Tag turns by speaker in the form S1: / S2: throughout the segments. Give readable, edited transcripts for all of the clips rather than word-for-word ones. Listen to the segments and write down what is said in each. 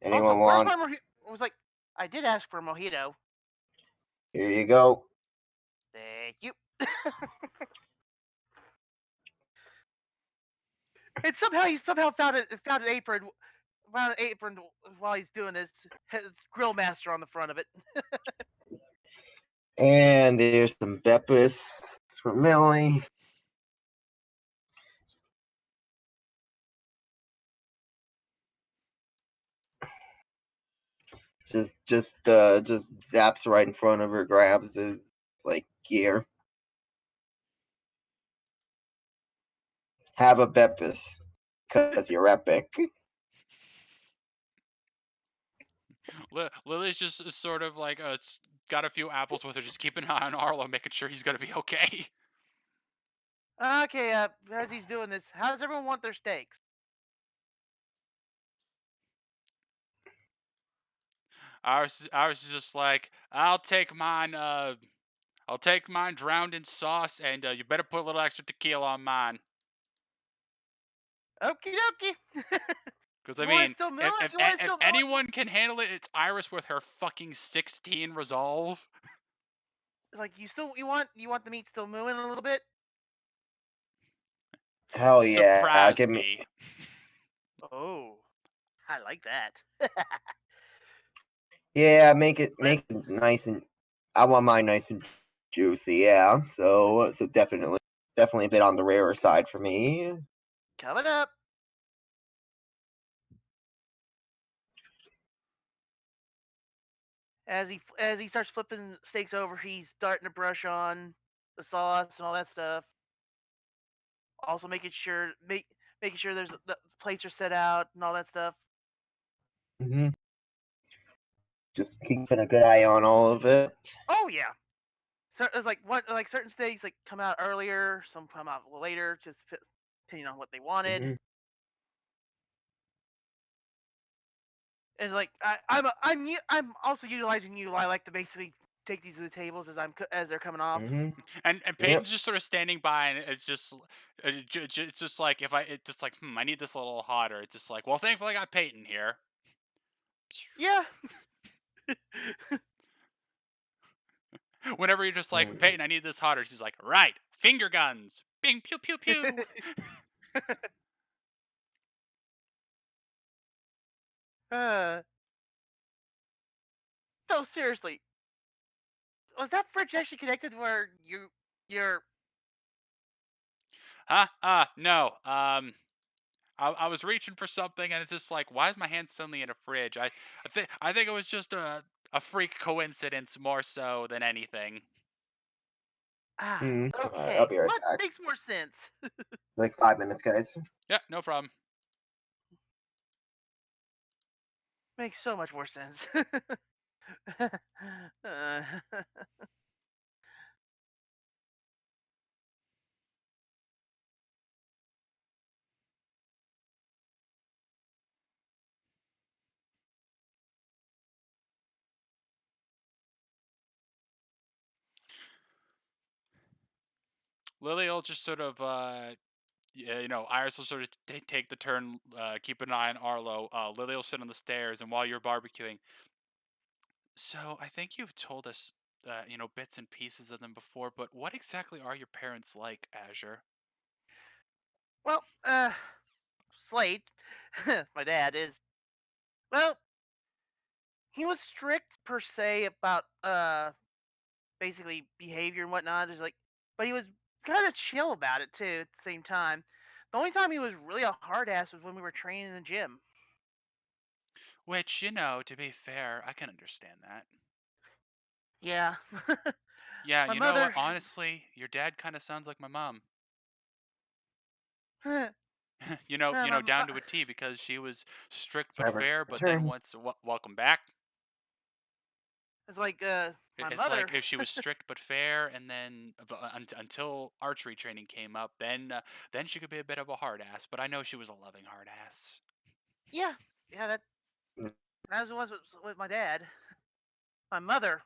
S1: Also,
S2: Anyone
S1: where's
S2: want?
S1: my mojito? I was like, I did ask for a mojito.
S2: Here you go.
S1: Thank you. And somehow he somehow found an apron while he's doing this. Has grill master on the front of it.
S2: And there's some Beppis for Millie. Just zaps right in front of her, grabs his like gear. Have a Beppis, cause you're epic.
S3: Lily's just sort of like got a few apples with her, just keep an eye on Arlo, making sure he's gonna be okay.
S1: Okay, as he's doing this, how does everyone want their steaks?
S3: I was just like, I'll take mine. I'll take mine drowned in sauce, and you better put a little extra tequila on mine.
S1: Okie dokie.
S3: Because I
S1: You want it
S3: mean,
S1: still milling? You want it
S3: if
S1: still milling?
S3: anyone can handle it, it's Iris with her fucking 16 resolve.
S1: It's like you want the meat still moving a little bit?
S2: Hell yeah,
S3: Surprise
S2: give me.
S3: me.
S1: Oh, I like that.
S2: Yeah, make it nice and. I want mine nice and juicy. Yeah, so definitely a bit on the rarer side for me.
S1: Coming up. As he starts flipping steaks over, he's starting to brush on the sauce and all that stuff. Also making sure the plates are set out and all that stuff.
S2: Hmm. Just keeping a good eye on all of it.
S1: Oh yeah. So it's like certain steaks like come out earlier, some come out later, just depending on what they wanted.
S2: Hmm.
S1: And like I'm also utilizing you. I like to basically take these to the tables as they're coming off.
S2: Hmm.
S3: And
S2: Yep.
S3: Peyton's just sort of standing by, and it's just it's just like if it's just like I need this a little hotter. It's just like, well, thankfully I got Peyton here.
S1: Yeah.
S3: Whenever you're just like, Peyton, I need this hotter, she's like, right, finger guns, bing, pew, pew, pew.
S1: uh, no, seriously, was that fridge actually connected where you're?
S3: Huh? No. I was reaching for something, and it's just like, why is my hand suddenly in a fridge? I think it was just a freak coincidence more so than anything.
S1: Ah,
S2: I'll
S1: okay.
S2: be right
S1: What
S2: back.
S1: makes more sense?
S2: Like 5 minutes, guys.
S3: Yeah, no problem.
S1: Makes so much more sense. uh,
S3: Lily will just sort of yeah, Iris will sort of take the turn, keep an eye on Arlo. Lily will sit on the stairs, and while you're barbecuing, so I think you've told us, bits and pieces of them before, but what exactly are your parents like, Azure?
S1: well, Slate, my dad is well. He was strict per se about basically behavior and whatnot. Is like, but he was kind of chill about it too. At the same time, the only time he was really a hard ass was when we were training in the gym.
S3: Which, to be fair, I can understand that.
S1: Yeah,
S3: Yeah,
S1: my
S3: you know what?
S1: mother.
S3: Honestly, your dad kind of sounds like my mom.
S1: uh,
S3: Down to a T because she was strict but
S2: Timer
S3: fair, but then
S2: turn.
S3: once welcome back.
S1: it's like my
S3: It's
S1: mother.
S3: like if she was strict but fair, and then until archery training came up, then she could be a bit of a hard ass. But I know she was a loving hard ass.
S1: Yeah, yeah, that as it was with my dad. My mother.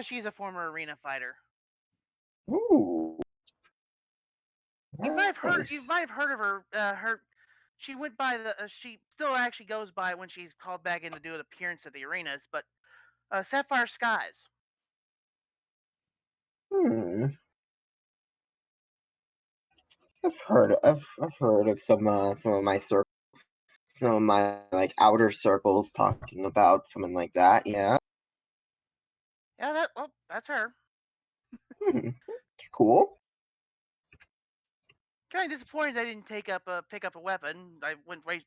S1: She's a former arena fighter.
S2: Ooh,
S1: You might have heard.
S2: nice.
S1: You might have heard of her. She went by the. She still actually goes by when she's called back in to do an appearance at the arenas, but Sapphire Skies.
S2: Hmm. I've heard of some of my some of my like outer circles talking about someone like that. Yeah.
S1: Yeah, that's her.
S2: Hmm. It's cool.
S1: Kind of disappointed I didn't pick up a weapon. I went right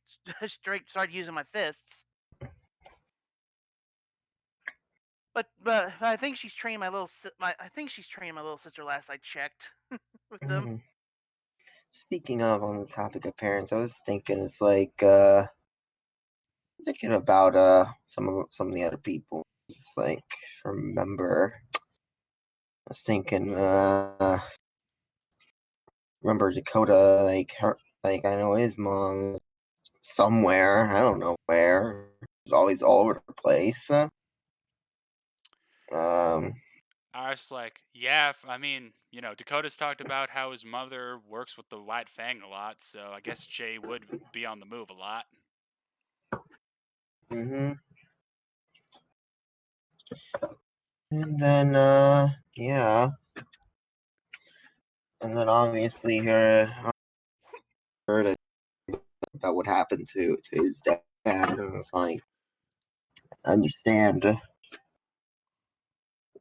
S1: straight started using my fists. But I think she's training I think she's training my little sister. Last I checked with them.
S2: Hmm. Speaking of on the topic of parents, I was thinking it's like thinking about some of the other people. It's like remember I was thinking remember Dakota like her like I know his mom is somewhere, I don't know where. She's always all over the place. Um
S3: I was like, yeah, I mean, Dakota's talked about how his mother works with the White Fang a lot, so I guess Jay would be on the move a lot.
S2: mhm. And then yeah. And then obviously heard about what happened to his dad. And it's like I understand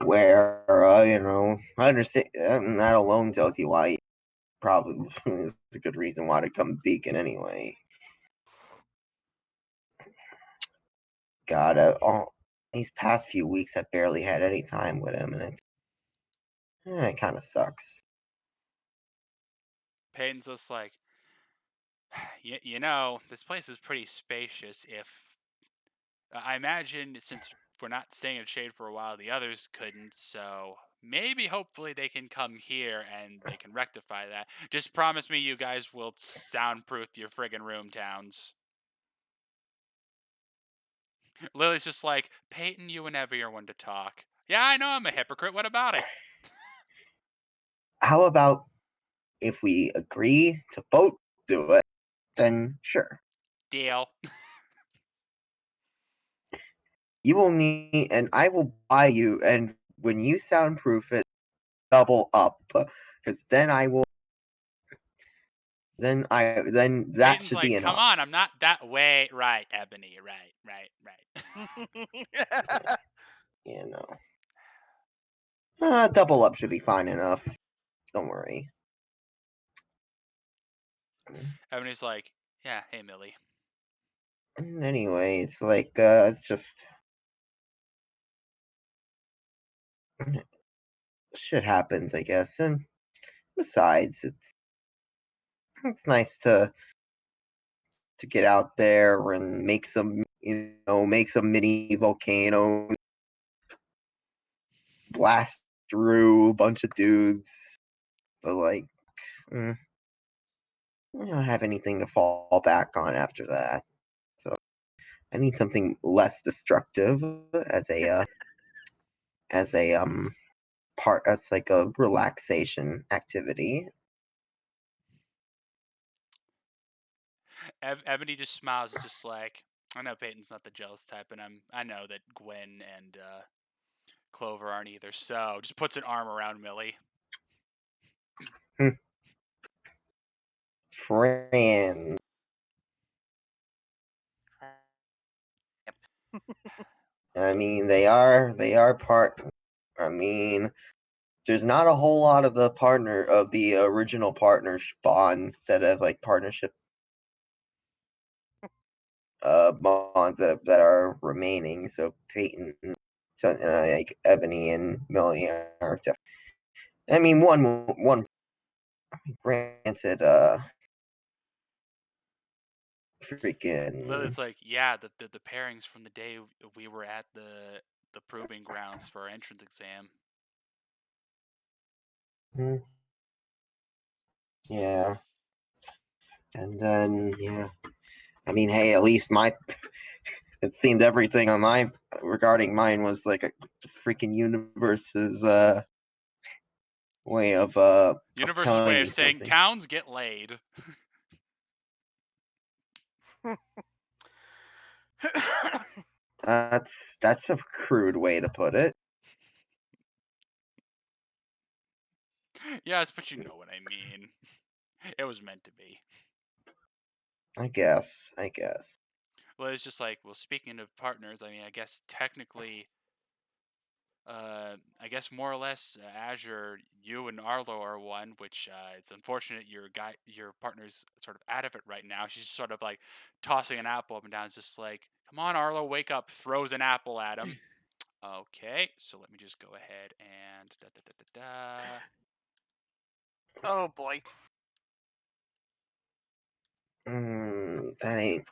S2: where I understand that alone tells you why he probably is a good reason why to come Beacon anyway. God, all these past few weeks I've barely had any time with him, and it kind of sucks.
S3: Peyton's just like, this place is pretty spacious. If I imagine, since we're not staying in shade for a while, the others couldn't, so maybe hopefully they can come here and they can rectify that. Just promise me you guys will soundproof your friggin' room towns. Lily's just like, Peyton, you and Evie are one to talk. Yeah, I know I'm a hypocrite. What about it?
S2: How about if we agree to both do it? Then sure.
S3: Deal.
S2: You will need, and I will buy you. And when you soundproof it, double up, because then I will. Then that
S3: Peyton's
S2: should be
S3: like, come
S2: enough.
S3: on, I'm not that way. Right, Ebony. Right.
S2: You know, double up should be fine enough. Don't worry.
S3: Ebony's like, yeah, hey, Millie.
S2: Anyway, it's like it's just shit happens, I guess. And besides, it's nice to get out there and make some mini volcanoes, blast through a bunch of dudes. But like, I don't have anything to fall back on after that. So I need something less destructive as a part as like a relaxation activity.
S3: Ebony just smiles, just like, I know Peyton's not the jealous type, and I know that Gwen and Clover aren't either. So just puts an arm around Millie.
S2: Friends. I mean, they are part. I mean, there's not a whole lot of the original partner bonds that have like partnership bonds that are remaining. So Peyton, so like Ebony and Millie are. I mean, one granted, freaking.
S3: Lily's like, yeah, the pairings from the day we were at the proving grounds for our entrance exam.
S2: Yeah, and then yeah. I mean, hey, at least it seemed everything on my regarding mine was like a freaking universe's way of
S3: Universe's
S2: telling
S3: way
S2: me
S3: of saying
S2: something.
S3: towns get laid.
S2: That's that's a crude way to put it.
S3: Yes, but you know what I mean. It was meant to be.
S2: I guess. I guess.
S3: Well, it's just like, well, speaking of partners, I mean, I guess technically, I guess more or less, Azure, you and Arlo are one, which it's unfortunate your partner's sort of out of it right now. She's sort of like tossing an apple up and down. It's just like, come on, Arlo, wake up! Throws an apple at him. Okay, so let me just go ahead and da da da da da.
S1: Oh boy.
S2: That ain't.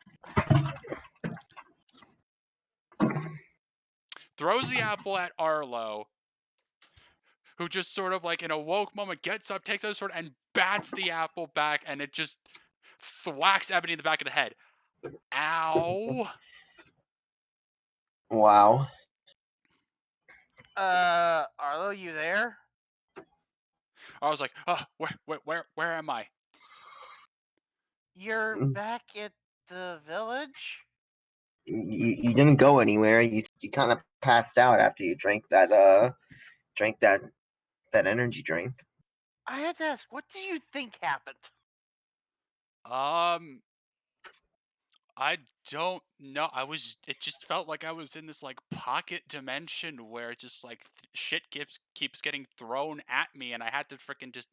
S3: Throws the apple at Arlo, who just sort of like in a woke moment gets up, takes out his sword, and bats the apple back, and it just thwacks Ebony in the back of the head. Ow!
S2: Wow.
S1: Arlo, you there?
S3: I was like, oh, where am I?
S1: You're back at the village?
S2: You didn't go anywhere. You kind of passed out after you drank that energy drink.
S1: I had to ask, what do you think happened?
S3: Um, I don't know. It just felt like I was in this like pocket dimension where it's just like shit keeps getting thrown at me, and I had to freaking just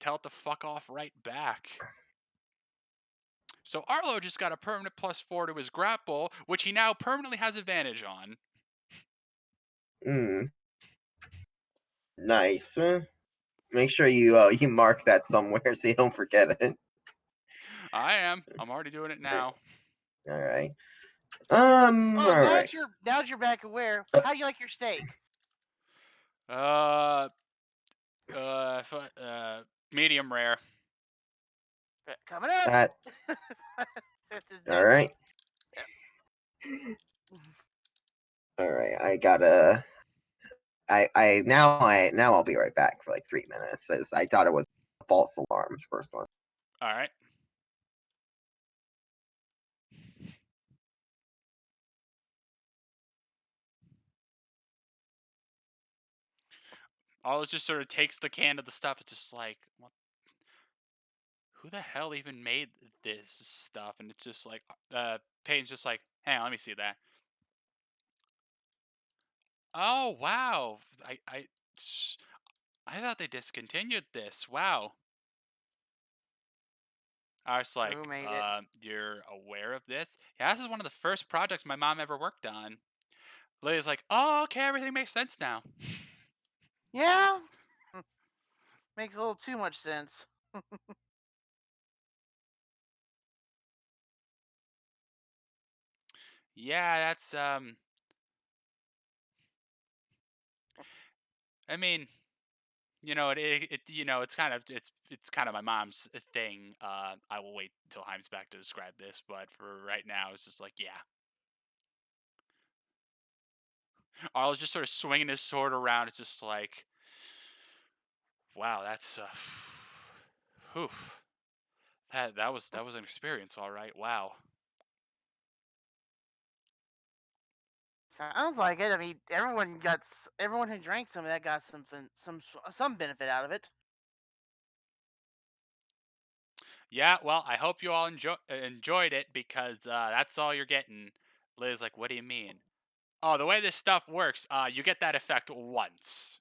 S3: tell it to fuck off right back. So Arlo just got a permanent +4 to his grapple, which he now permanently has advantage on.
S2: Mm, nice. Make sure you mark that somewhere so you don't forget it.
S3: I am. I'm already doing it now.
S2: All right.
S1: Oh,
S2: All right.
S1: now that you're back aware, how do you like your steak?
S3: Uh, medium rare.
S1: Coming up.
S2: That.
S1: Since it's
S2: All
S1: next.
S2: right. All right. I gotta. Now I'll be right back for like 3 minutes. As I thought it was a false alarm. First one.
S3: All right. Arlo just sort of takes the can of the stuff. It's just like, what? Who the hell even made this stuff? And it's just like, Peyton's just like, hang on, let me see that. Oh wow, I thought they discontinued this. Wow. I was like,
S1: Who made it?
S3: you're aware of this? Yeah, this is one of the first projects my mom ever worked on. Lily's like, oh, okay, everything makes sense now.
S1: Yeah. Makes a little too much sense.
S3: Yeah, that's I mean, it's kind of it's kind of my mom's thing. I will wait until Heim's back to describe this, but for right now, it's just like, yeah. Arlo's just sort of swinging his sword around. It's just like, wow, that's whew. That was an experience, all right. Wow.
S1: Sounds like it. I mean, everyone who drank some of that got some benefit out of it.
S3: Yeah, well, I hope you all enjoyed it because that's all you're getting. Liz, like, what do you mean? Oh, the way this stuff works, you get that effect once.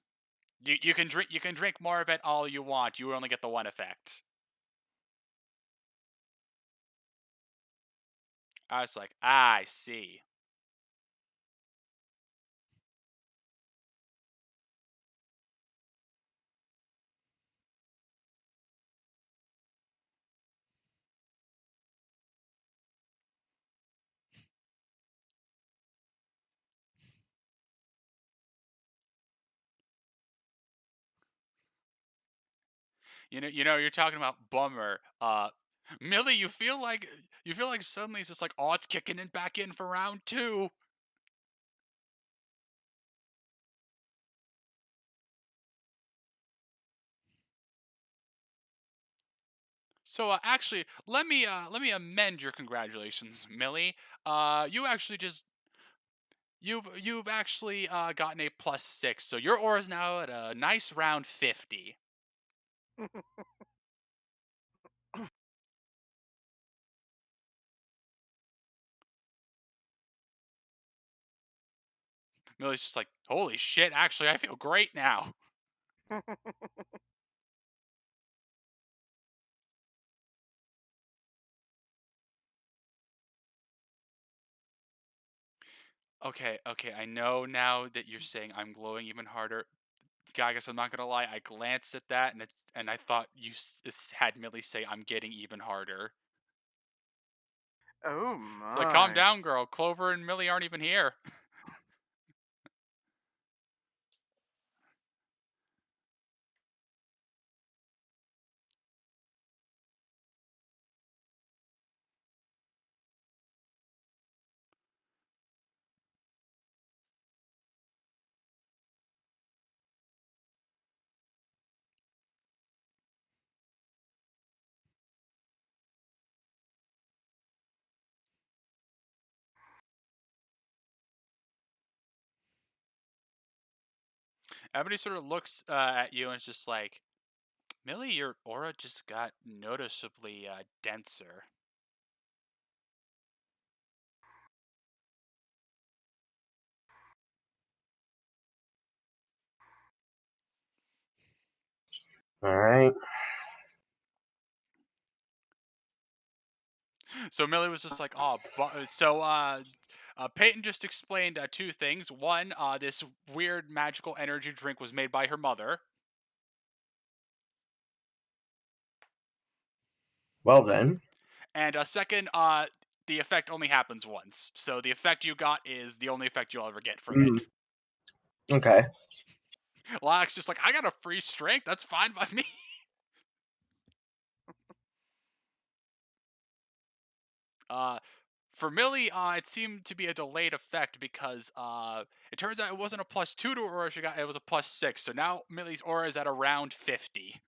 S3: You can drink more of it all you want. You only get the one effect. I was like, I see. You're talking about bummer. Millie, you feel like suddenly it's just like, oh, it's kicking in back in for round two. So actually, let me amend your congratulations, Millie. You actually just you've actually gotten a +6, so your aura is now at a nice round 50. Millie's just like, holy shit! Actually, I feel great now. Okay, okay. I know now that you're saying I'm glowing even harder. I guess I'm not gonna lie. I glanced at that and I thought had Millie say I'm getting even harder.
S1: Oh
S3: It's like, calm
S1: my.
S3: down, girl. Clover and Millie aren't even here. Everybody sort of looks at you and it's just like, Millie, your aura just got noticeably denser.
S2: All right.
S3: So Millie was just like, "Oh, Peyton just explained two things. One, this weird magical energy drink was made by her mother,
S2: Well then.
S3: and second, the effect only happens once. So the effect you got is the only effect you'll ever get from it."
S2: Mm, okay.
S3: Lax just like, "I got a free strength. That's fine by me." Uh, for Millie, it seemed to be a delayed effect because it turns out it wasn't a +2 to her aura she got; it was a +6. So now Millie's aura is at around 50.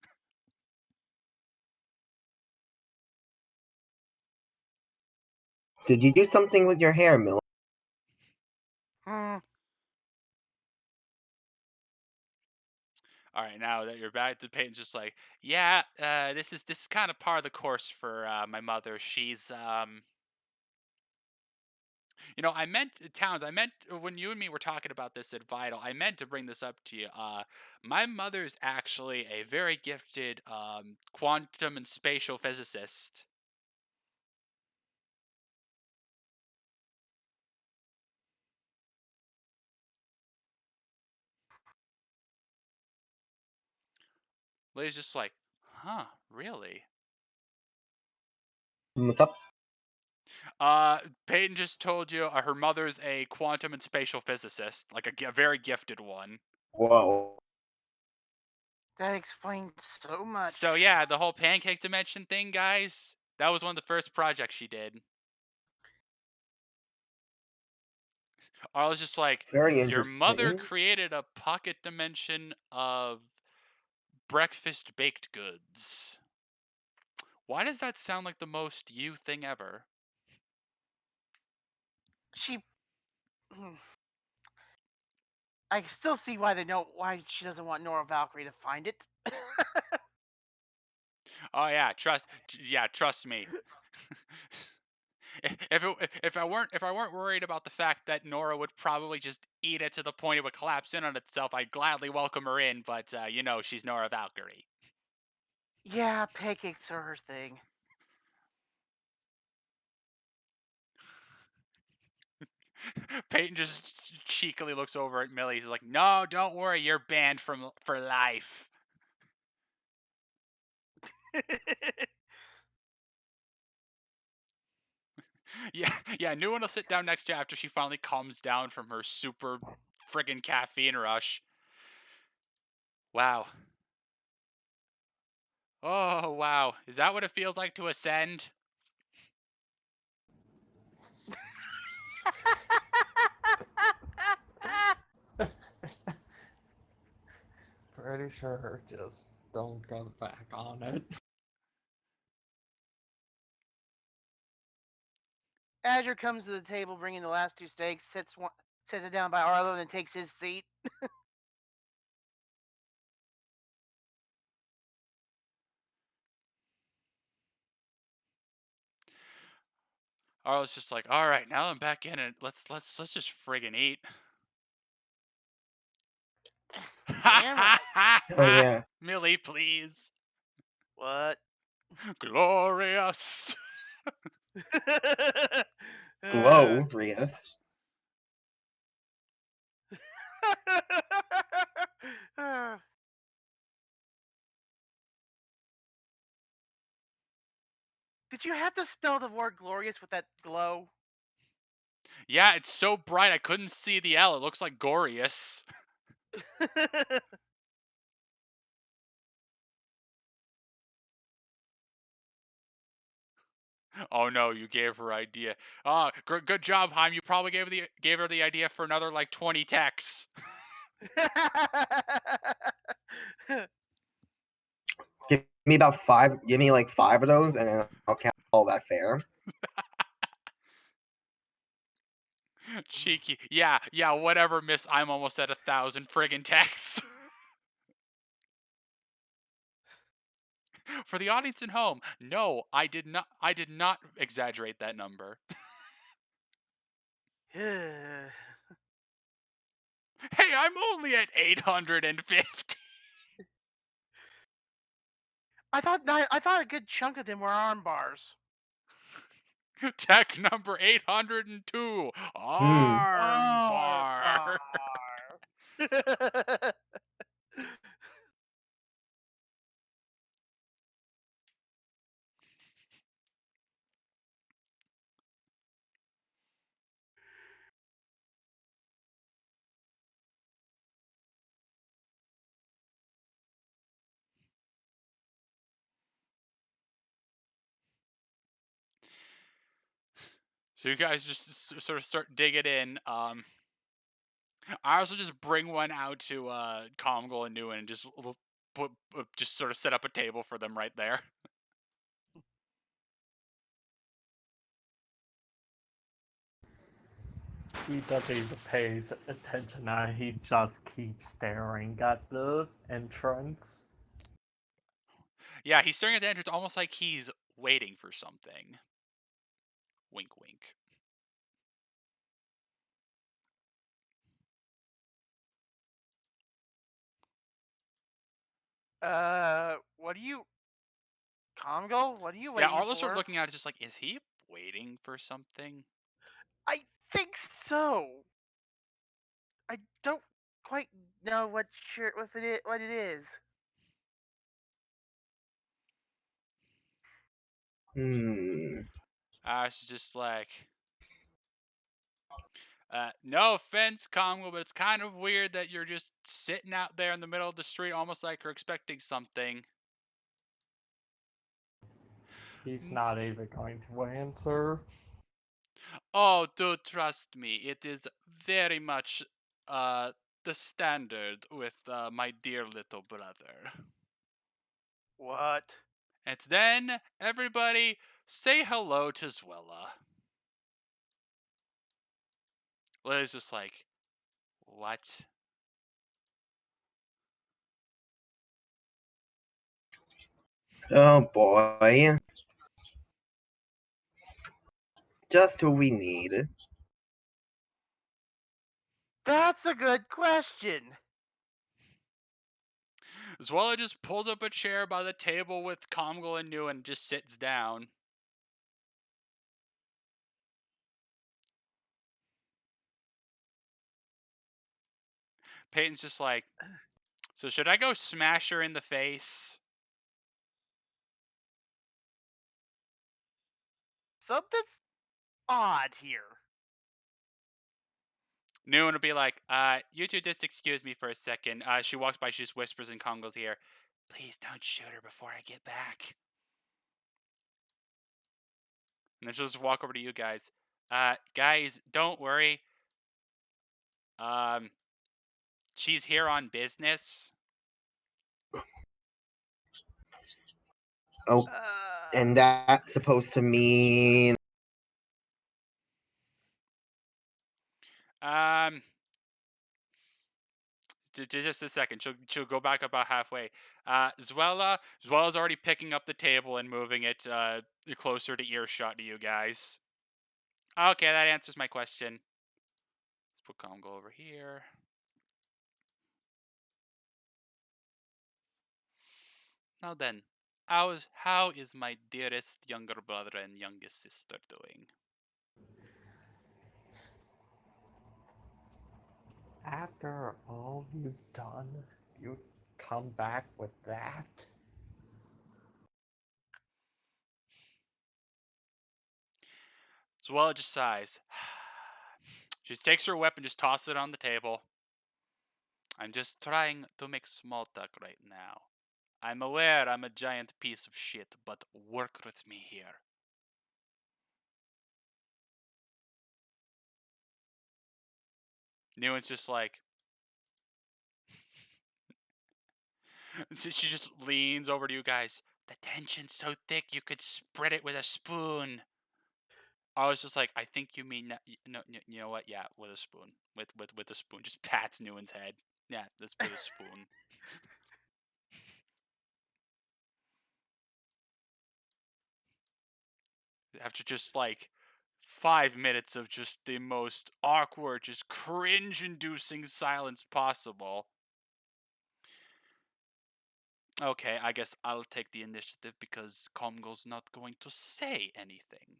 S2: Did you do something with your hair, Mill?
S1: Hmm.
S3: All right, now that you're back to Peyton's just like, yeah, this is kind of part of the course for my mother. She's I meant Towns. I meant when you and me were talking about this at Vital. I meant to bring this up to you. My mother's actually a very gifted quantum and spatial physicist. Lay's just like, huh, really?
S2: What's up?
S3: Peyton just told you her mother's a quantum and spatial physicist, like a very gifted one.
S2: Whoa.
S1: That explains so much.
S3: So yeah, the whole pancake dimension thing, guys, that was one of the first projects she did. I was just like,
S2: Very
S3: your mother
S2: interesting.
S3: created a pocket dimension of breakfast baked goods. Why does that sound like the most you thing ever?
S1: She. Hmm, I still see why they know why she doesn't want Nora Valkyrie to find it.
S3: Oh yeah, trust me. If I weren't worried about the fact that Nora would probably just eat it to the point it would collapse in on itself, I'd gladly welcome her in. But she's Nora Valkyrie.
S1: Yeah, pancakes are her thing.
S3: Peyton just cheekily looks over at Millie. He's like, "No, don't worry, you're banned from for life." Yeah, yeah. New one will sit down next to you after she finally calms down from her super friggin' caffeine rush. Wow. Oh wow. Is that what it feels like to ascend?
S4: Pretty sure just don't go back on it.
S1: Azure comes to the table, bringing the last two steaks, sits it down by Arlo, and then takes his seat.
S3: Arlo's just like, all right, now I'm back in it. Let's just friggin' eat.
S1: Damn right.
S2: Oh yeah,
S3: Millie, please.
S1: What?
S3: Glorious.
S1: Uh,
S2: glorious.
S1: Did you have to spell the word glorious with that glow?
S3: Yeah, it's so bright I couldn't see the L. It looks like Gorius. Oh no, you gave her idea. Good job, Heim. You probably gave her the idea for another like 20 texts.
S2: Give me about five. Give me like five of those, and then I'll count all that fair.
S3: Cheeky. Yeah, whatever, miss. I'm almost at 1,000 friggin' texts. For the audience at home, no, I did not exaggerate that number. Hey, I'm only at 850.
S1: I thought a good chunk of them were arm bars.
S3: Tech number 802.
S2: Hmm.
S3: Arm
S1: Arm
S3: bar.
S1: bar.
S3: So you guys just sort of start digging in. I also just bring one out to Comgol and Newen and just just sort of set up a table for them right there.
S4: He doesn't even pay attention now. He just keeps staring at the entrance.
S3: Yeah, he's staring at the entrance almost like he's waiting for something. Wink, wink.
S1: What are you, Congo? What are you
S3: Yeah,
S1: waiting
S3: Arlo's sort of
S1: for?
S3: looking at it just like, is he waiting for something?
S1: I think so. I don't quite know what it is.
S2: Hmm.
S3: It's just like, no offense, Comgol, but it's kind of weird that you're just sitting out there in the middle of the street almost like you're expecting something.
S4: He's not even going to answer.
S3: Oh, do trust me, it is very much the standard with my dear little brother.
S1: What?
S3: And then, everybody, say hello to Zwella. Lily's just like, what?
S2: Oh boy. Just who we need.
S1: That's a good question.
S3: Zwella just pulls up a chair by the table with Comgol and New and just sits down. Peyton's just like, so should I go smash her in the face?
S1: Something's odd here.
S3: Noon will be like, you two just excuse me for a second. She walks by, she just whispers in Congo's ear, please don't shoot her before I get back. And then she'll just walk over to you guys. Guys, don't worry. Um, she's here on business.
S2: Oh,
S1: Uh,
S2: and that's supposed to mean
S3: Um, just a second. She'll go back about halfway. Zuela's already picking up the table and moving it closer to earshot to you guys. Okay, that answers my question. Let's put Congo over here. Now then, how is my dearest younger brother and youngest sister doing?
S4: After all you've done, you come back with that?
S3: Zuela just sighs. She takes her weapon, just tosses it on the table. I'm just trying to make small talk right now. I'm aware I'm a giant piece of shit, but work with me here. Newen's just like, she just leans over to you guys. The tension's so thick you could spread it with a spoon. I was just like, I think you mean no, you know what? Yeah, with a spoon, with a spoon. Just pats Newen's head. Yeah, that's with a spoon. After just like 5 minutes of just the most awkward, just cringe-inducing silence possible. Okay, I guess I'll take the initiative because Comgo's not going to say anything.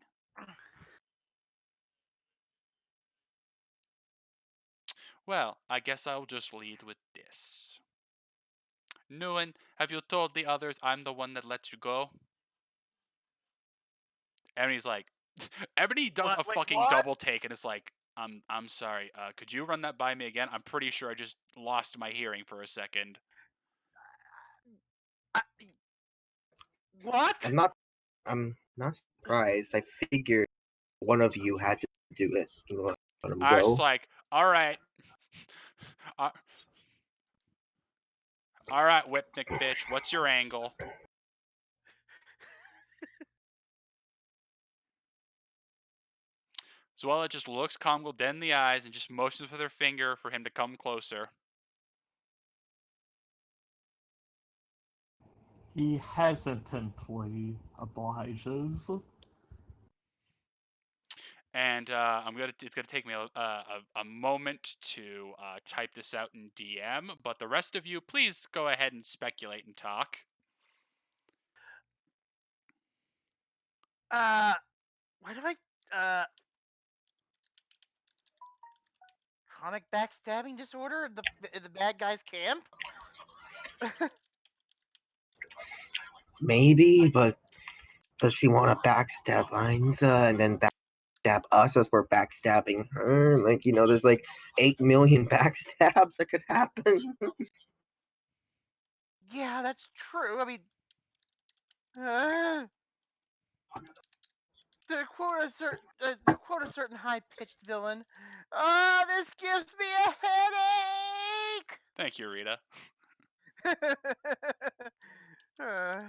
S3: Well, I guess I'll just lead with this. Nguyen, have you told the others I'm the one that lets you go? Ebony's like, Ebony does
S1: What?
S3: a
S1: Wait,
S3: fucking
S1: what?
S3: double take and is like, I'm sorry. Could you run that by me again? I'm pretty sure I just lost my hearing for a second.
S1: I, what?
S2: I'm not surprised. I figured one of you had to do it. Let him
S3: I was just
S2: go.
S3: like, all right, uh, all right, Whipnick bitch, what's your angle? Zoella just looks Congo dead in the eyes and just motions with her finger for him to come closer.
S4: He hesitantly obliges.
S3: And it's gonna take me a moment to type this out in DM. But the rest of you, please go ahead and speculate and talk.
S1: What have chronic backstabbing disorder? The bad guys camp?
S2: Maybe, but does she want to backstab Ainza and then backstab us as we're backstabbing her? Like, there's like 8 million backstabs that could happen.
S1: Yeah, that's true. I mean, uh, to quote a certain high-pitched villain, this gives me a headache.
S3: Thank you, Rita.
S1: uh,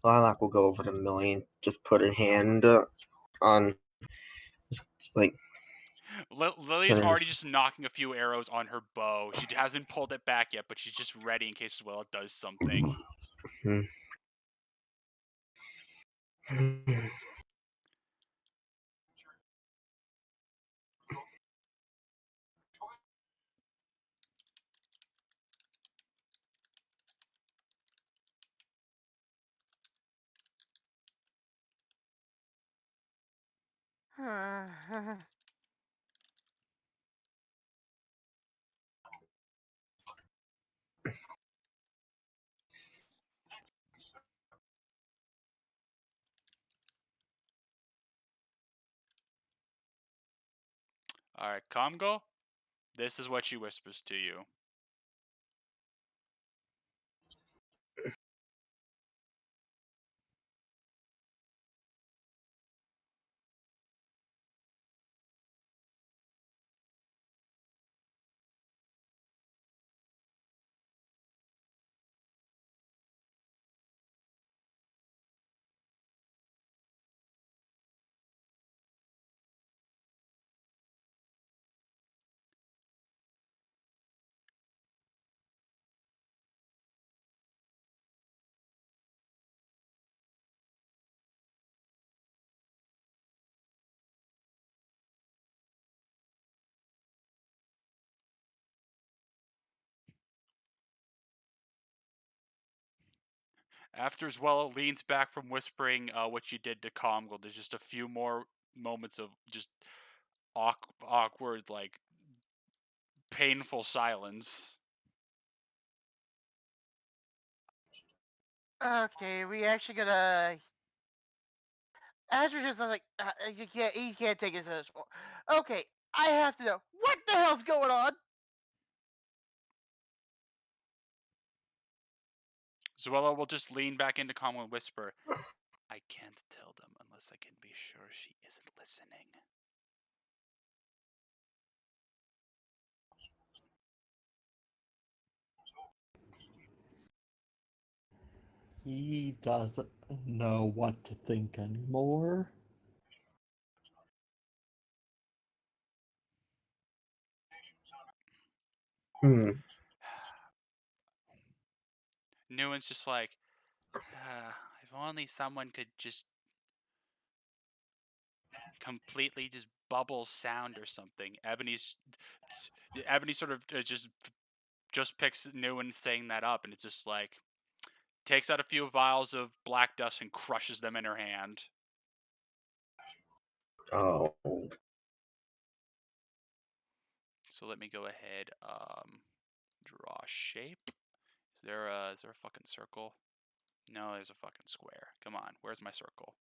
S2: Lilac will go over to Million, just put a hand on, just like,
S3: Lily's
S2: turn.
S3: already just knocking a few arrows on her bow. She hasn't pulled it back yet, but she's just ready in case Zoella does something. All right, Comgo. This is what she whispers to you. After Zwella leans back from whispering what she did to Comgal, there's just a few more moments of just awkward, like painful silence.
S1: Okay, we actually gonna. Azure just like he can't take his anymore. Okay, I have to know what the hell's going on.
S3: Zwella will just lean back into Comgal and whisper, I can't tell them unless I can be sure she isn't listening.
S4: He doesn't know what to think anymore.
S2: Hmm.
S3: Newen's just like, if only someone could just completely just bubble sound or something. Ebony sort of just picks Newen saying that up, and it's just like takes out a few vials of black dust and crushes them in her hand.
S2: Oh.
S3: So let me go ahead, draw shape. Is there a fucking circle? No, there's a fucking square. Come on, where's my circle?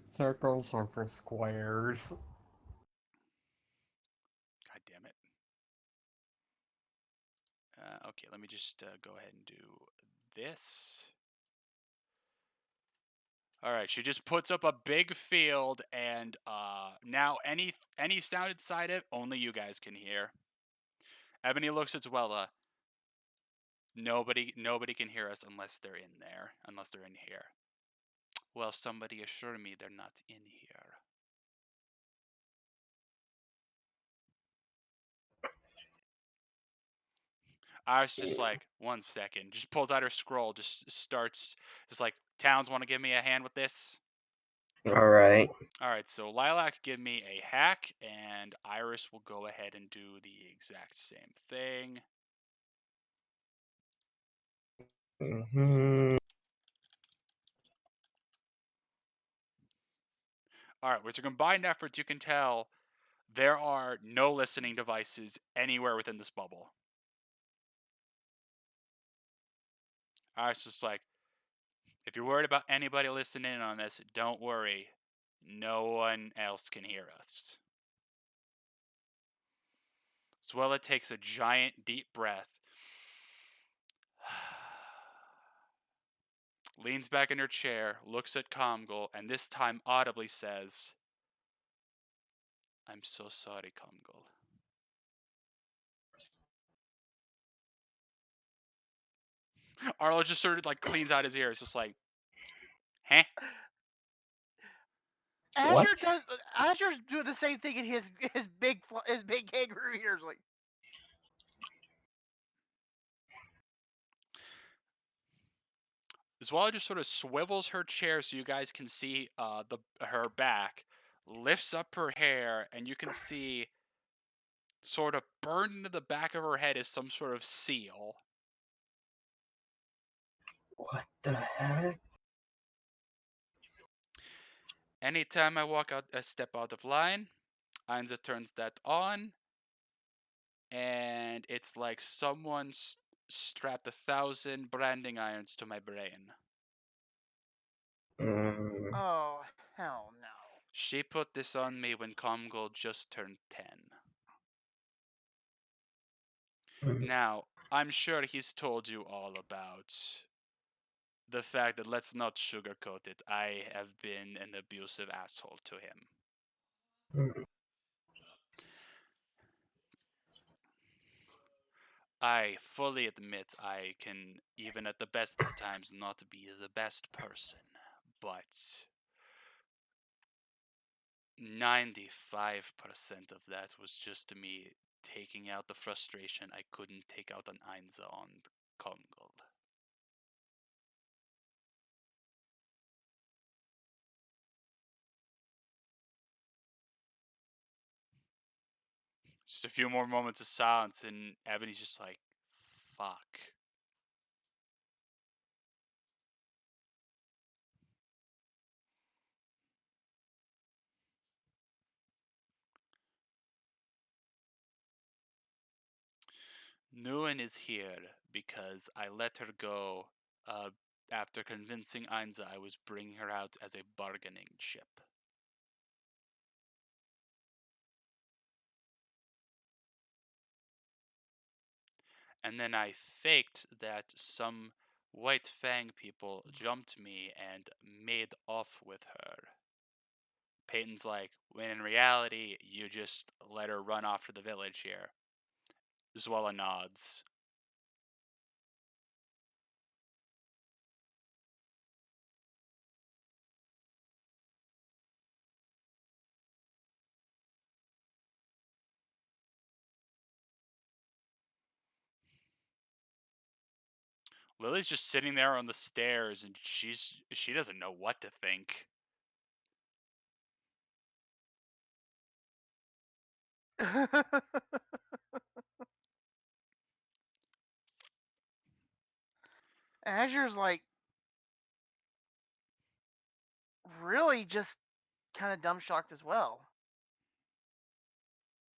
S4: Circles are for squares.
S3: God damn it. Okay, let me just go ahead and do this. All right, she just puts up a big field, and now any sound inside it, only you guys can hear. Ebony looks at Zwella. Nobody can hear us unless they're in there, unless they're in here. Well, somebody assure me they're not in here. I was just like, 1 second. Just pulls out her scroll, just starts, just like, Towns, want to give me a hand with this?
S2: All right.
S3: All right, so Lilac, give me a hack, and Iris will go ahead and do the exact same thing.
S2: Mm-hmm.
S3: All right, with your combined efforts, you can tell there are no listening devices anywhere within this bubble. I was just like, if you're worried about anybody listening in on this, don't worry. No one else can hear us. Swella takes a giant deep breath, leans back in her chair, looks at Comgal, and this time audibly says, I'm so sorry, Comgal. Arlo just sort of like cleans out his ears, just like, huh?
S2: What?
S1: Azure's doing the same thing in his big kangaroo ears. Like,
S3: Zwalla just sort of swivels her chair so you guys can see her back, lifts up her hair, and you can see sort of burned into the back of her head is some sort of seal.
S2: What the heck?
S3: Anytime I walk out a step out of line, Ainza turns that on, and it's like someone strapped 1,000 branding irons to my brain.
S2: Mm.
S1: oh hell no.
S3: She put this on me when Comgold just turned 10. Now, I'm sure he's told you all about the fact that, let's not sugarcoat it, I have been an abusive asshole to him. I fully admit I can, even at the best of times, not be the best person, but 95% of that was just me taking out the frustration I couldn't take out on Einza on Kongold. Just a few more moments of silence, and Ebony's just like, fuck. Nguyen is here because I let her go after convincing Einza I was bringing her out as a bargaining chip. And then I faked that some White Fang people jumped me and made off with her. Peyton's like, when in reality, you just let her run off to the village here. Zwella nods. Lily's just sitting there on the stairs, and she doesn't know what to think.
S1: Azure's like really just kind of dumb shocked as well,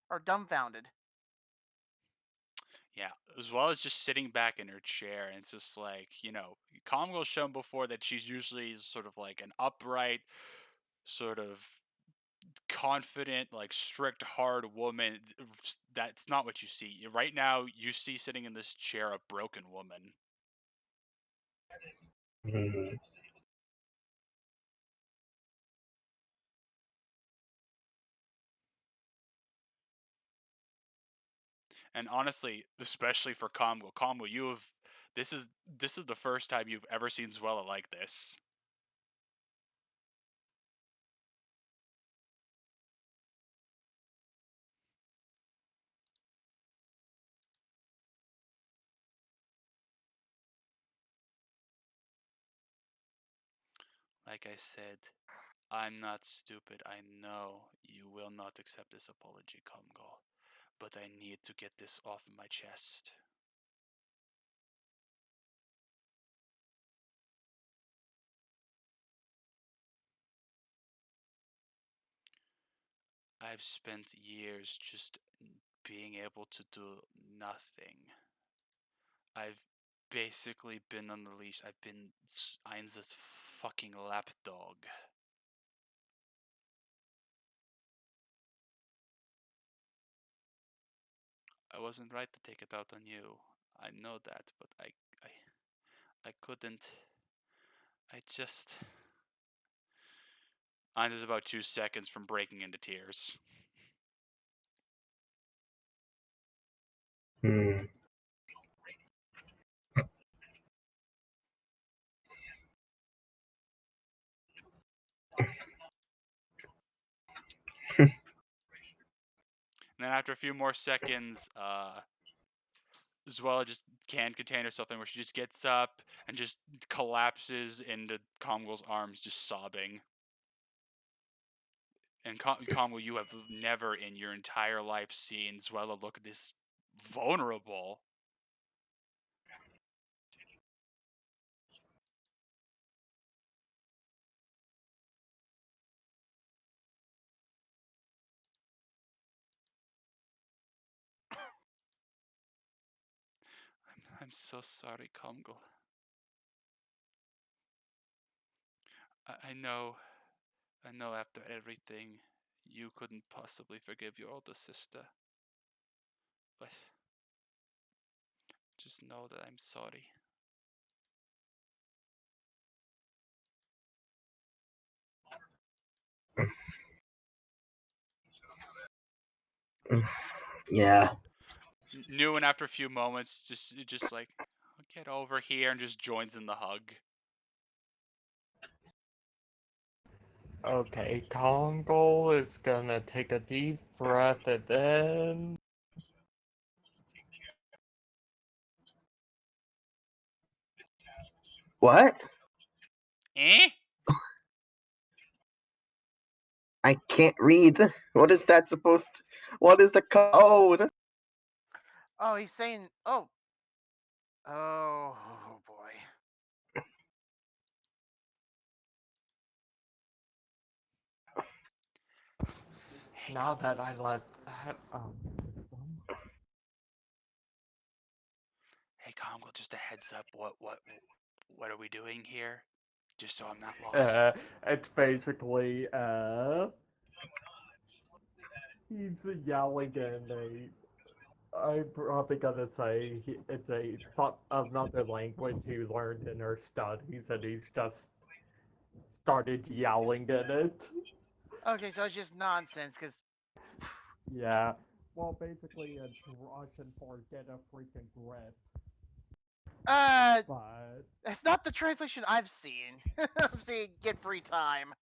S1: or dumbfounded.
S3: Yeah, as well as just sitting back in her chair, and it's just like, Comgo's shown before that she's usually sort of like an upright, sort of confident, like strict, hard woman. That's not what you see. Right now, you see sitting in this chair a broken woman. And honestly, especially for Combo, this is the first time you've ever seen Zwella like this. Like I said, I'm not stupid. I know you will not accept this apology, Comgo, but I need to get this off my chest. I've spent years just being able to do nothing. I've basically been on the leash. I've been Ainza's fucking lapdog. I wasn't right to take it out on you. I know that, but I couldn't. I just. Ainza's about 2 seconds from breaking into tears. And then after a few more seconds, Zuela just can't contain herself anymore. She just gets up and just collapses into Comwell's arms, just sobbing. And Comwell, you have never in your entire life seen Zuela look this vulnerable. I'm so sorry, Comwell. I know I know after everything, you couldn't possibly forgive your older sister. But just know that I'm sorry.
S2: Yeah.
S3: Nguyen, after a few moments, just like, get over here, and just joins in the hug.
S4: Okay, Kongol is gonna take a deep breath and then.
S2: What?
S3: Eh?
S2: I can't read. What is that supposed to... What is the code?
S1: Oh, he's saying, oh. Oh, boy.
S3: Hey,
S4: Now that I let that
S3: hey, Congo, just a heads up. What are we doing here? Just so I'm not lost.
S4: it's basically he's yelling in a. I'm probably gonna say it's another language he learned in her studies, and he's just started yelling in it.
S1: Okay, so it's just nonsense, because...
S4: Yeah. Well, basically, it's Russian for get a freaking grip. But
S1: That's not the translation I've seen. I'm seeing get free time.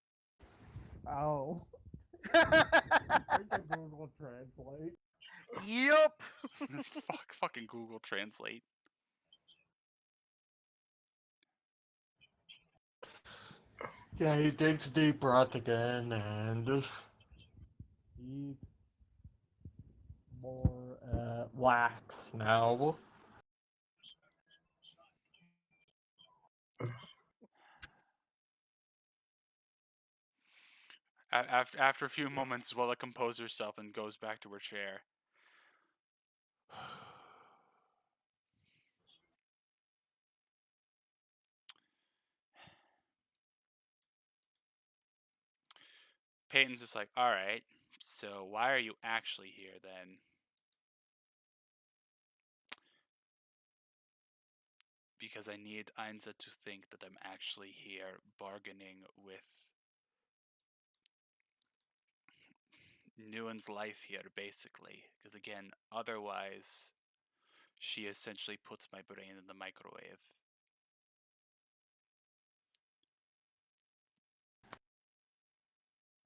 S4: oh, freaking Google Translate.
S1: Yup.
S3: Fucking Google Translate.
S4: Yeah, he takes a deep breath again, and he's more lax now.
S3: After a few moments, Zwella composes herself and goes back to her chair. Peyton's just like, all right, so why are you actually here then? Because I need Ainza to think that I'm actually here bargaining with Nguyen's life here, basically. Because again, otherwise, she essentially puts my brain in the microwave.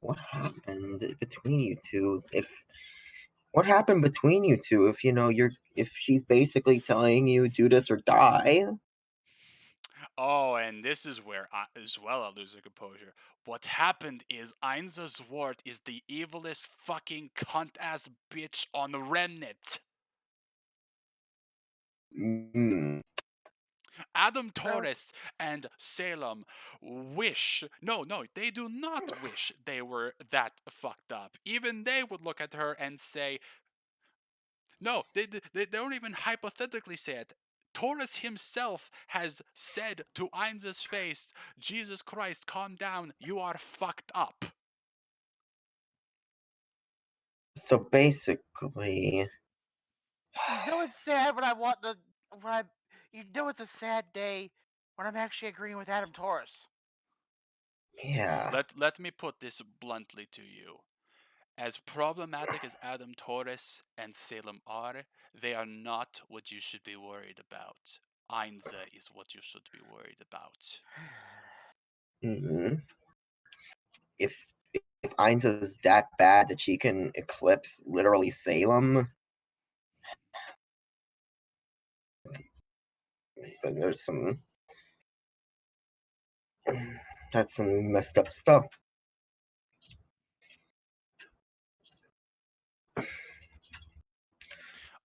S2: What happened between you two? What happened between you two? If if she's basically telling you do this or die.
S3: Oh, and this is where I, as well, I lose her composure. What happened is Ainza Zwart is the evilest fucking cunt ass bitch on the Remnant.
S2: Mm,
S3: Adam
S1: Well,
S3: Torres and Salem wish. No, they do not wish they were that fucked up. Even they would look at her and say, no, they don't even hypothetically say it. Torres himself has said to Ainza's face, Jesus Christ, calm down, you are fucked up.
S2: so basically,
S1: you know it's sad when I want the when I. You know it's a sad day when I'm actually agreeing with Adam Torres.
S2: yeah.
S3: Let me put this bluntly to you. As problematic as Adam Torres and Salem are, they are not what you should be worried about. Ainza is what you should be worried about.
S2: Hmm. If if Ainza is that bad that she can eclipse literally Salem, then there's some that's some messed up stuff.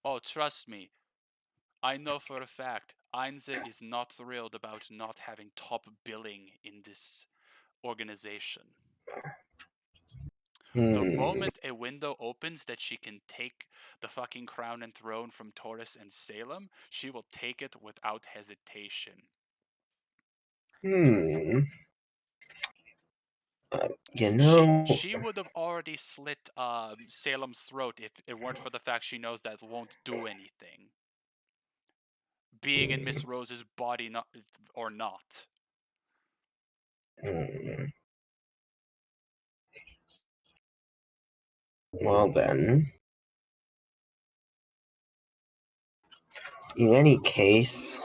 S3: Oh, trust me, I know for a fact Ainza is not thrilled about not having top billing in this organization. The
S2: Hmm.
S3: moment a window opens that she can take the fucking crown and throne from Taurus and Salem, she will take it without hesitation.
S2: Hmm. You
S3: She
S2: know,
S3: she would have already slit Salem's throat if it weren't for the fact she knows that won't do anything. Being in Miss Rose's body not or not.
S2: mm, well then, in any case,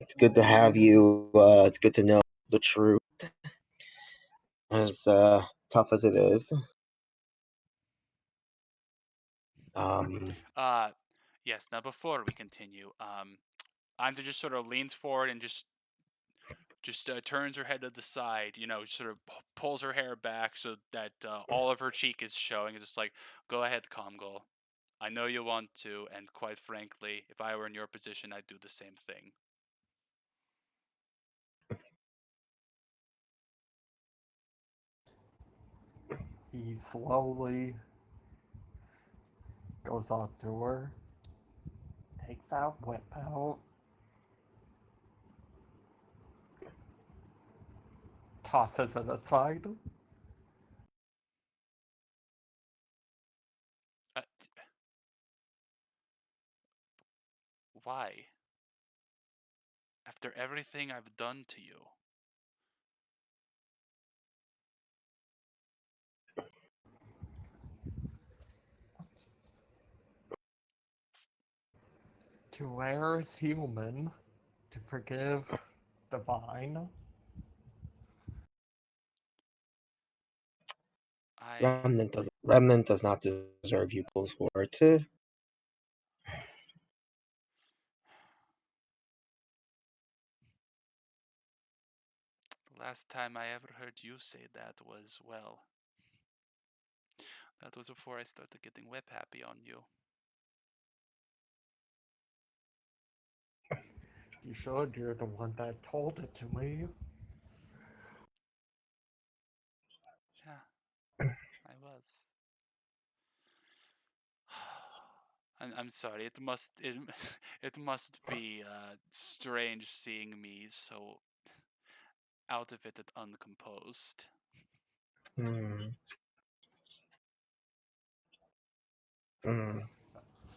S2: it's good to have you. It's good to know the truth, as tough as it is. Um,
S3: Yes, now before we continue, Anja just sort of leans forward and just turns her head to the side, sort of pulls her hair back so that all of her cheek is showing. It's just like, go ahead, Comgol. I know you want to, and quite frankly, if I were in your position, I'd do the same thing.
S4: He slowly goes up to her, takes out whip out, tosses it aside.
S3: Uh, why? After everything I've done to you.
S4: To err is human, to forgive divine.
S3: I
S2: Remnant does not deserve you people's word.
S3: The last time I ever heard you say that was, well, that was before I started getting whip happy on you.
S4: You should, you're the one that told it to me.
S3: Yeah, I was. I'm sorry. It must be strange seeing me so out of it and uncomposed.
S2: Hmm. Hmm.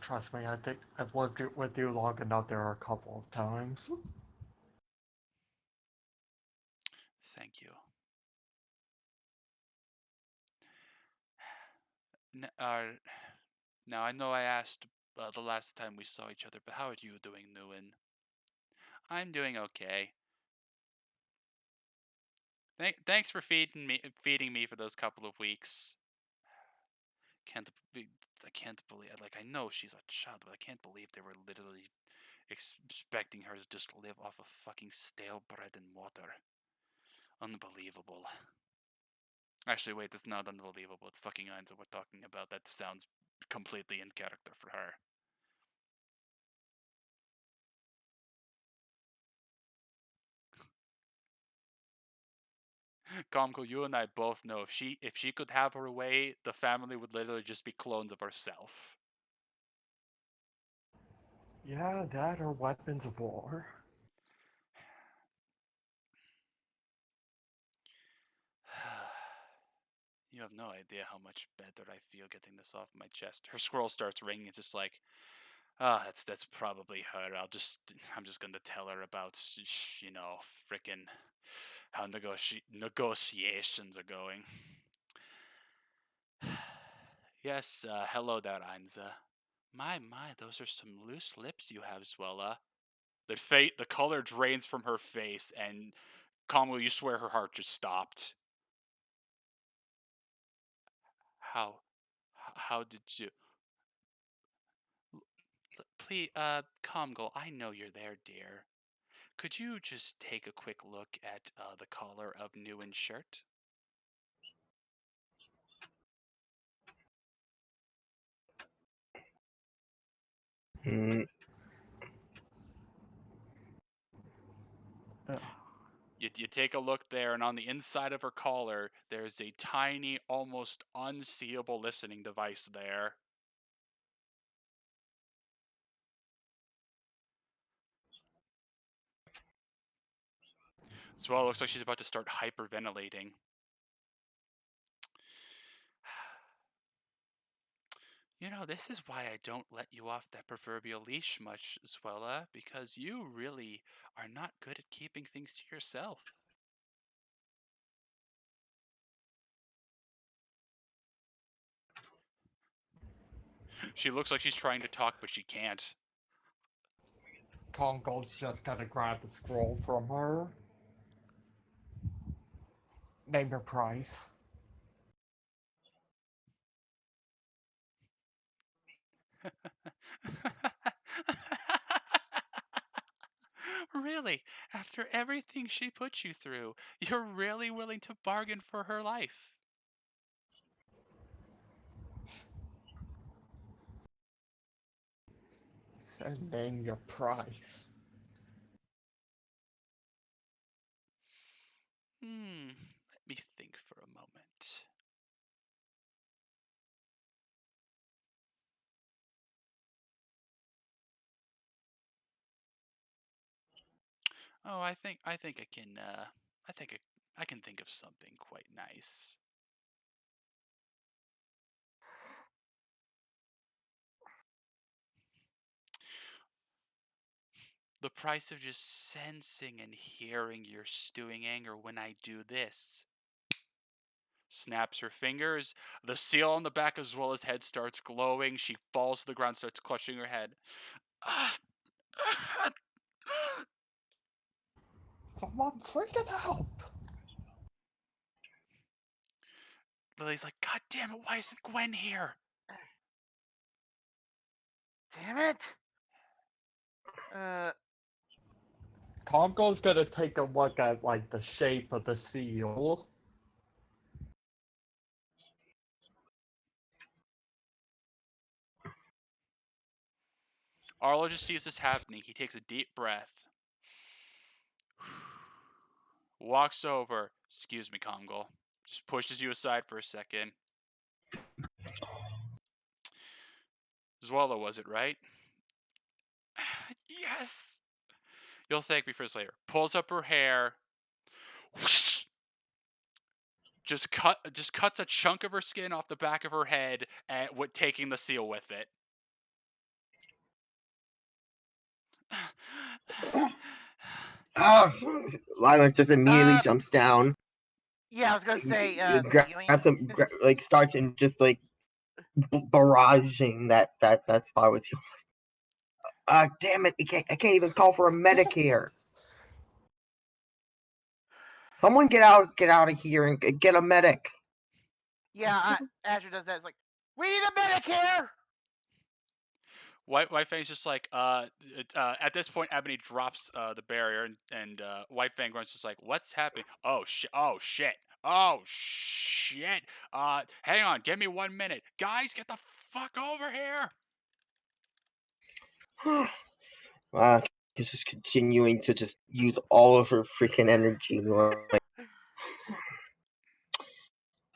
S4: Trust me, I think I've lived with you long enough. There are a couple of times.
S3: Thank you. N- now I know I asked the last time we saw each other, but how are you doing, Nguyen? I'm doing okay. Thanks for feeding me for those couple of weeks. Can't be, I can't believe, like, I know she's a child, but I can't believe they were literally expecting her to just live off of fucking stale bread and water. Unbelievable. Actually, wait, that's not unbelievable. It's fucking Ainza we're talking about. That sounds completely in character for her. Comco, you and I both know if she could have her way, the family would literally just be clones of herself.
S4: Yeah, that or weapons of war.
S3: You have no idea how much better I feel getting this off my chest. Her scroll starts ringing. It's just like, that's probably her. I'm just gonna tell her about, frickin' how negotiations are going. Yes, hello there, Ainza. My, those are some loose lips you have, Zwella. The color drains from her face, and calmly, you swear her heart just stopped. How, how did you? Please, Comgol, I know you're there, dear. Could you just take a quick look at the collar of Nguyen's shirt?
S2: Hmm.
S4: Uh,
S3: You take a look there, and on the inside of her collar, there's a tiny, almost unseeable listening device there. Swallow looks like she's about to start hyperventilating. You know, this is why I don't let you off that proverbial leash much, Zwella, because you really are not good at keeping things to yourself. She looks like she's trying to talk, but she can't.
S4: Congo's just gonna grab the scroll from her. Name your price.
S3: Really? After everything she put you through, you're really willing to bargain for her life?
S4: So name your price.
S3: Let me think for a moment. Oh, I think I can I think I can think of something quite nice. The price of just sensing and hearing your stewing anger when I do this. Snaps her fingers. The seal on the back as well as head starts glowing. She falls to the ground, starts clutching her head.
S4: Someone freaking help!
S3: Lily's like, God damn it, why isn't Gwen here?
S1: Damn it.
S4: Congo's gonna take a look at like the shape of the seal.
S3: Arlo just sees this happening. He takes a deep breath. Walks over. Excuse me, Congo. Just pushes you aside for a second. Zwella, was it right? Yes. You'll thank me for this later. Pulls up her hair. Whoosh, just cuts a chunk of her skin off the back of her head, and taking the seal with it.
S2: Lila just immediately jumps down.
S1: Yeah, I was gonna say,
S2: Grabs
S1: healing.
S2: some, like starts and just like barraging that spot with heal. Damn it! I can't even call for a medic here. Someone get out of here and get a medic.
S1: Yeah, Azure does that. It's like, we need a medic here.
S3: White Fang's just like, at this point, Ebony drops the barrier, and White Fang runs just like, what's happening? Oh shit! Oh shit! Oh shit! Hang on, give me 1 minute, guys, get the fuck over here!
S2: She's just continuing to just use all of her freaking energy. Like,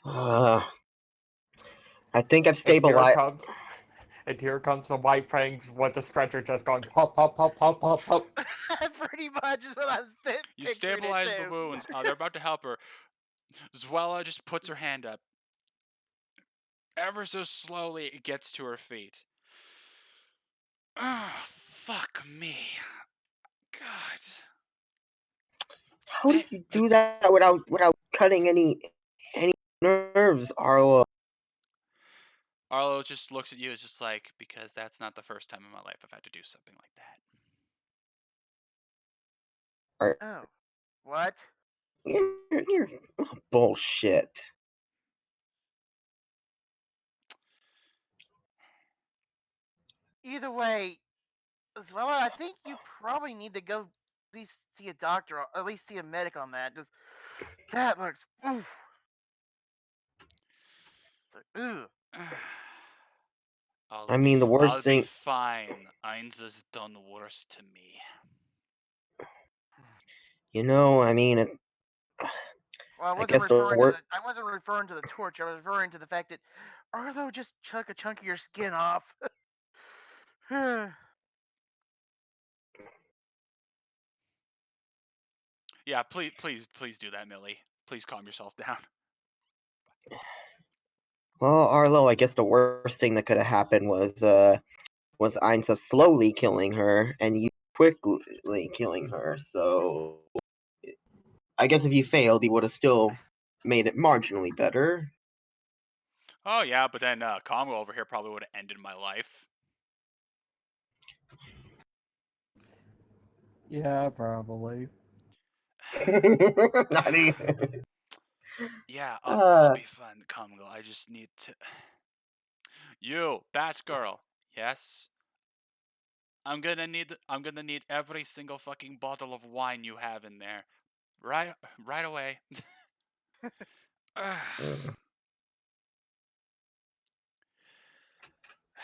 S2: I think I've stabilized.
S4: And here comes the White Fangs with the stretcher just going pop, pop, pop, pop, pop, pop.
S1: Pretty much is what I was
S3: You
S1: picturing it
S3: stabilize the
S1: too.
S3: wounds. They're about to help her. Zwella just puts her hand up. Ever so slowly, it gets to her feet. Ah, fuck me. God.
S2: How did you do that without cutting any nerves, Arlo?
S3: Arlo just looks at you as just like, because that's not the first time in my life I've had to do something like that.
S1: Oh, what?
S2: You're bullshit.
S1: Either way, Zwella, I think you probably need to go at least see a doctor, or at least see a medic on that. Just that looks. Oof. Ugh.
S2: I mean, the worst
S3: I'll be
S2: thing.
S3: fine. Einsa's done worse to me.
S2: I mean,
S1: Well, I
S2: I
S1: wasn't
S2: guess the
S1: referring to
S2: worst.
S1: the. I wasn't referring to the torch. I was referring to the fact that Arlo just took a chunk of your skin off.
S3: Yeah, please do that, Millie. Please calm yourself down.
S2: Well, Arlo, I guess the worst thing that could have happened was Ainsa slowly killing her and you quickly killing her. So I guess if you failed, you would have still made it marginally better.
S3: Oh yeah, but then Congo over here probably would have ended my life.
S4: Yeah, probably.
S2: Not even.
S3: Yeah, I'll be fine, Congo. I just need to. You, Batgirl. Yes. I'm gonna need every single fucking bottle of wine you have in there. Right away.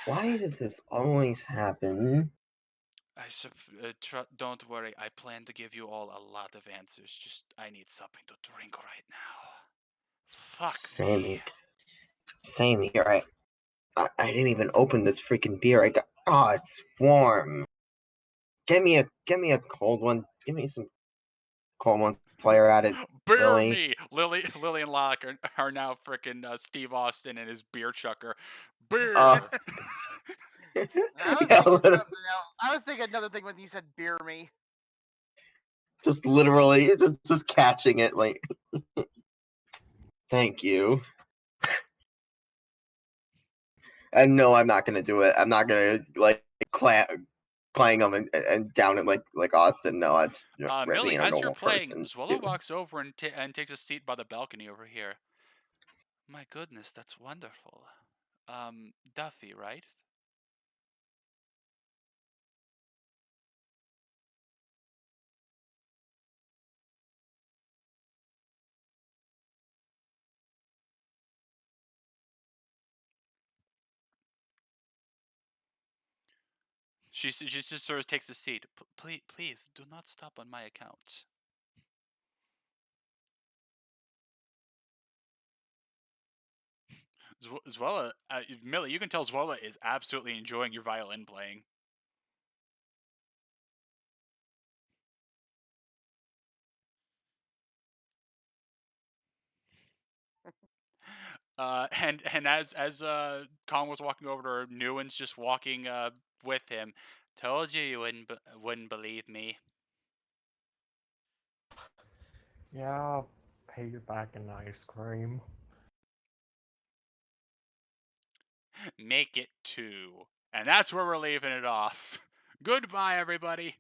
S2: Why does this always happen?
S3: Don't worry. I plan to give you all a lot of answers. Just I need something to drink right now. Fuck me.
S2: Same here. I didn't even open this freaking beer. It's warm. Give me a cold one. Give me some cold ones while you're at it,
S3: Beer
S2: Lily.
S3: me. Lily and Locke are now frickin' Steve Austin and his beer chucker. Beer.
S1: I was
S2: Yeah,
S1: thinking something else. I was thinking another thing when you said beer me.
S2: just literally, just catching it like. Thank you. And no, I'm not gonna do it. I'm not gonna like clang them and down it like Austin. No, it's
S3: Millie,
S2: being a
S3: as you're
S2: normal
S3: playing,
S2: person.
S3: Zwella walks over and takes a seat by the balcony over here. My goodness, that's wonderful. Duffy, right? She just sort of takes a seat. Please do not stop on my account. Zwella, Millie, you can tell Zwella is absolutely enjoying your violin playing. And as Kong was walking over to her, Nguyen's just walking with him. Told you wouldn't believe me.
S4: Yeah, I'll pay you back in ice cream.
S3: Make it 2. And that's where we're leaving it off. Goodbye, everybody.